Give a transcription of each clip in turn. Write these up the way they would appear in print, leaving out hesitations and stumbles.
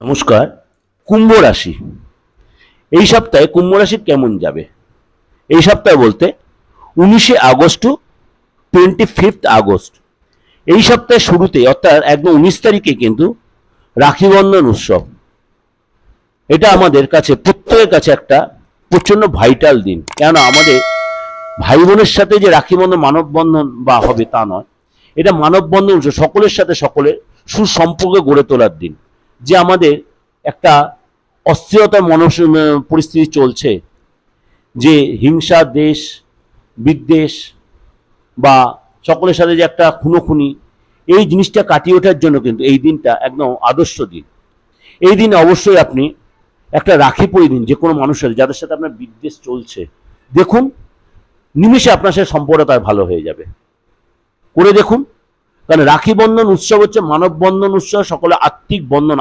নমস্কার। কুম্ভ রাশি এই সপ্তাহে কুম্ভ রাশি কেমন যাবে? এই সপ্তাহে বলতে 19 আগস্ট টু 25 আগস্ট, এই সপ্তাহের শুরুতে অর্থাৎ একদম 19 তারিখে কিন্তু রাখি বন্ধন উৎসব। এটা আমাদের কাছে প্রত্যেকের কাছে একটা প্রচন্ড ভাইটাল দিন, কেননা আমাদের ভাই বোনের সাথে যে রাখি বন্ধন মানববন্ধন বা হবে তা নয়, এটা মানববন্ধন উৎসব, সকলের সাথে সকলের সুসম্পর্ক গড়ে তোলার দিন। যে আমাদের একটা অস্থিরতার পরিস্থিতি চলছে, যে হিংসা, দেশ বিদ্বেষ বা সকলের সাথে যে একটা খুনোখুনি, এই জিনিসটা কাটিয়ে ওঠার জন্য কিন্তু এই দিনটা একদম আদর্শ দিন। এই দিন অবশ্যই আপনি একটা রাখি পরিয়ে দিন যে কোনো মানুষের, যাদের সাথে আপনার বিদ্বেষ চলছে, দেখুন নিমিষে আপনার সাথে সম্পর্কটা ভালো হয়ে যাবে। করে দেখুন, কারণ রাখি বন্ধন উৎসব হচ্ছে মানববন্ধন উৎসব, সকলে আত্মিক বন্ধন,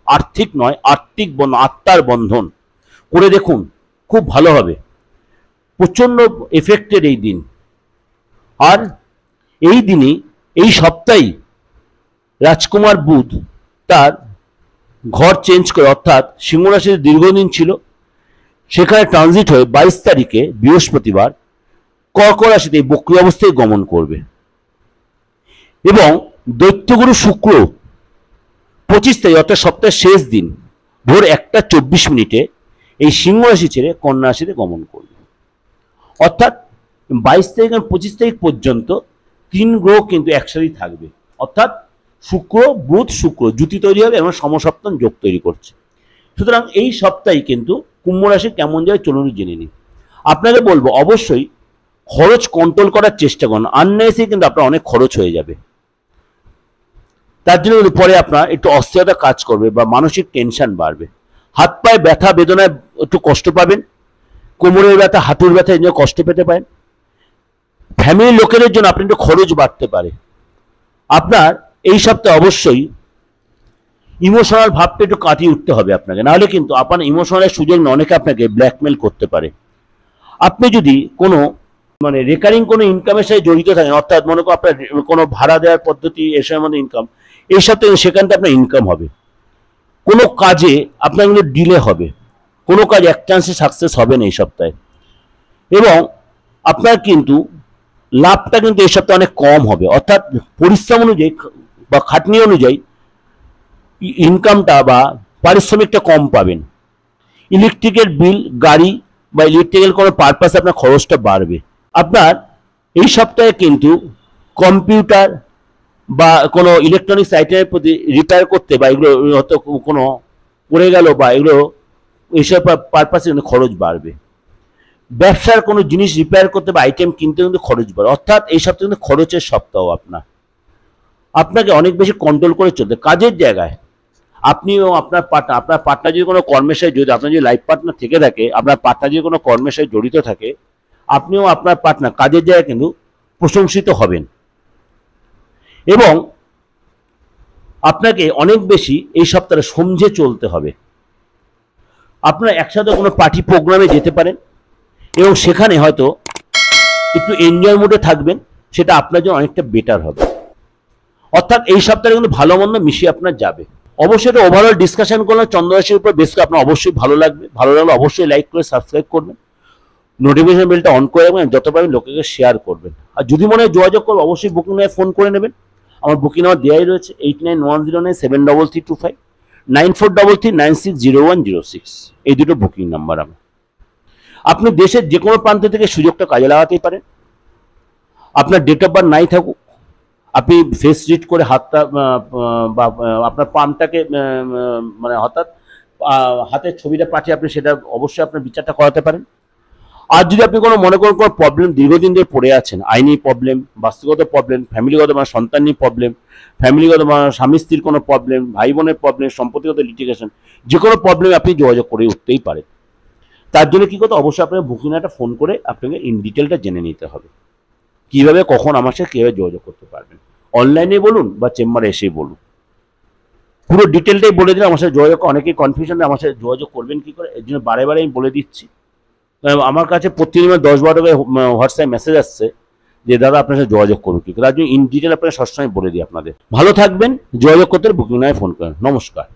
আর্থিক নয়, আত্মিক বন্ধন, আত্মার বন্ধন। করে দেখুন, খুব ভালো হবে, প্রচন্ড এফেক্টেড এই দিন। আর এই দিনই, এই সপ্তাহেই রাজকুমার বুধ তার ঘর চেঞ্জ করে, অর্থাৎ সিংহ রাশিতে দীর্ঘদিন ছিল সেখানে ট্রানজিট হয়ে 22 তারিখে বৃহস্পতিবার কর্ক রাশিতে বক্রী অবস্থায় গমন করবে। এবং দৈত্যগুরু শুক্র 25 তারিখ অর্থাৎ সপ্তাহের শেষ দিন ভোর 1টা 24 মিনিটে এই সিংহ রাশি ছেড়ে কন্যা রাশিতে গমন করবে। অর্থাৎ 22 তারিখ এবং 25 তারিখ পর্যন্ত 3 গ্রহ কিন্তু একসাথেই থাকবে, অর্থাৎ শুক্র বুধ শুক্র জুতি তৈরি হবে এবং সমসপ্তম যোগ তৈরি করছে। সুতরাং এই সপ্তাহে কিন্তু কুম্ভ রাশি কেমন যায় চলুন জেনে নিই। আপনাকে বলবো অবশ্যই খরচ কন্ট্রোল করার চেষ্টা করুন, আননেসেসারি কিন্তু আপনার অনেক খরচ হয়ে যাবে। তার জন্য পরে আপনার একটু অস্থিরতা কাজ করবে বা মানসিক টেনশন বাড়বে, হাত পায়ে ব্যথা বেদনায় একটু কষ্ট পাবেন, কোমরের ব্যথা হাঁটুর ব্যথা এই জন্য কষ্ট পেতে পারেন। ফ্যামিলির লোকেদের জন্য আপনি একটু খরচ বাড়তে পারে। আপনার এই সপ্তাহে অবশ্যই ইমোশনাল ভাবটা একটু কাটিয়ে উঠতে হবে আপনাকে, নাহলে কিন্তু আপনার ইমোশনালের সুযোগ নিয়ে অনেকে আপনাকে ব্ল্যাকমেল করতে পারে। আপনি যদি কোনো রেকারিং কোনো ইনকামের সাথে জড়িত থাকেন, অর্থাৎ মনে করো আপনার কোনো ভাড়া দেওয়ার পদ্ধতি এসবের মধ্যে ইনকাম, এই সপ্তাহে সেখান থেকে আপনার ইনকাম হবে। কোনো কাজে আপনার কিন্তু ডিলে হবে, কোনো কাজ এক চান্সে সাকসেস হবে না এই সপ্তাহে। এবং আপনার কিন্তু লাভটা কিন্তু এই সপ্তাহে অনেক কম হবে, অর্থাৎ পরিশ্রম অনুযায়ী বা খাটনি অনুযায়ী ইনকামটা বা পারিশ্রমিকটা কম পাবেন। ইলেকট্রিকের বিল, গাড়ি বা ইলেকট্রিক্যাল কোনো পারপাসে আপনার খরচটা বাড়বে। আপনার এই সপ্তাহে কিন্তু কম্পিউটার বা কোনো ইলেকট্রনিক্স আইটেমের প্রতি রিপেয়ার করতে বা এগুলো হয়তো কোনো পড়ে গেল বা এগুলো এইসব পারপাসে কিন্তু খরচ বাড়বে। ব্যবসার কোনো জিনিস রিপেয়ার করতে বা আইটেম কিনতে কিন্তু খরচ বাড়বে, অর্থাৎ এই সপ্তাহে কিন্তু খরচের সপ্তাহ। আপনাকে অনেক বেশি কন্ট্রোল করে চলতে। কাজের জায়গায় আপনিও আপনার পার্টনার যদি কোনো কর্মের সাথে জড়িত, আপনার যদি লাইফ পার্টনার থেকে থাকে, আপনার পার্টনার যদি কোনো কর্মের সাথে জড়িত থাকে, আপনিও আপনার পার্টনার কাজের জায়গায় কিন্তু প্রশংসিত হবেন। এবং আপনাকে অনেক বেশি এই সপ্তাহে সমঝে চলতে হবে। আপনারা একসাথে কোনো পার্টি প্রোগ্রামে যেতে পারেন এবং সেখানে হয়তো একটু এনজয় মোডে থাকবেন, সেটা আপনার জন্য অনেকটা বেটার হবে। অর্থাৎ এই সপ্তাহে কিন্তু ভালো মন্দ মিশিয়ে আপনার যাবে। অবশ্যই এটা ওভারঅল ডিসকাশন করলাম চন্দ্ররাশির উপর বেশ করে, আপনার অবশ্যই ভালো লাগবে। ভালো লাগলে অবশ্যই লাইক করে সাবস্ক্রাইব করবেন, নোটিফিকেশন বেলটা অন করে রাখবেন, যত পারবেন লোকেকে শেয়ার করবেন। আর যদি মনে হয় যোগাযোগ করবেন অবশ্যই বুকিং নিয়ে ফোন করে নেবেন। আমার বুকিং নাম্বার দেওয়াই রয়েছে 8910973325, 9433960106, এই দুটো বুকিং নাম্বার আমার। আপনি দেশের যে কোনো প্রান্ত থেকে সুযোগটা কাজে লাগাতেই পারেন। আপনার ডেট অফ বার্থ নাই থাকুক, আপনি ফেস রিড করে হাতটা বা আপনার পামটাকে অর্থাৎ হাতের ছবিটা পাঠিয়ে আপনি সেটা অবশ্যই আপনার বিচারটা করাতে পারেন। আর যদি আপনি কোনো মনে করেন কোনো প্রবলেম দীর্ঘদিন ধরে পড়ে আছেন, আইনি প্রবলেম, বাস্তুগত প্রবলেম, ফ্যামিলিগত সন্তান নিয়ে প্রবলেম, ফ্যামিলিগত স্বামী স্ত্রীর কোনো প্রবলেম, ভাই বোনের প্রবলেম, সম্পত্তিগত লিটিগেশন, যে কোনো প্রবলেমে আপনি যোগাযোগ করে উঠতেই পারেন। তার জন্য কী করতে অবশ্যই আপনাকে বুকিং একটা ফোন করে আপনাকে ইন ডিটেলটা জেনে নিতে হবে, কীভাবে কখন আমার সাথে কীভাবে যোগাযোগ করতে পারবেন। অনলাইনে বলুন বা চেম্বারে এসেই বলুন, পুরো ডিটেলটাই বলে দিলে আমার সাথে যোগাযোগ, অনেকেই কনফিউশন আমার সাথে যোগাযোগ করবেন কী করে, এর জন্য বারে বারে আমি বলে দিচ্ছি। আমার কাছে প্রতিদিন 10-12 করে হোয়াটসঅ্যাপ মেসেজ আসছে যে দাদা আপনার সাথে যোগাযোগ করুন কি, তার জন্য ইন ডিটেল আপনাকে সবসময় বলে দিই। আপনাদের ভালো থাকবেন, যোগাযোগ করতে বুকিং নয় ফোন করেন। নমস্কার।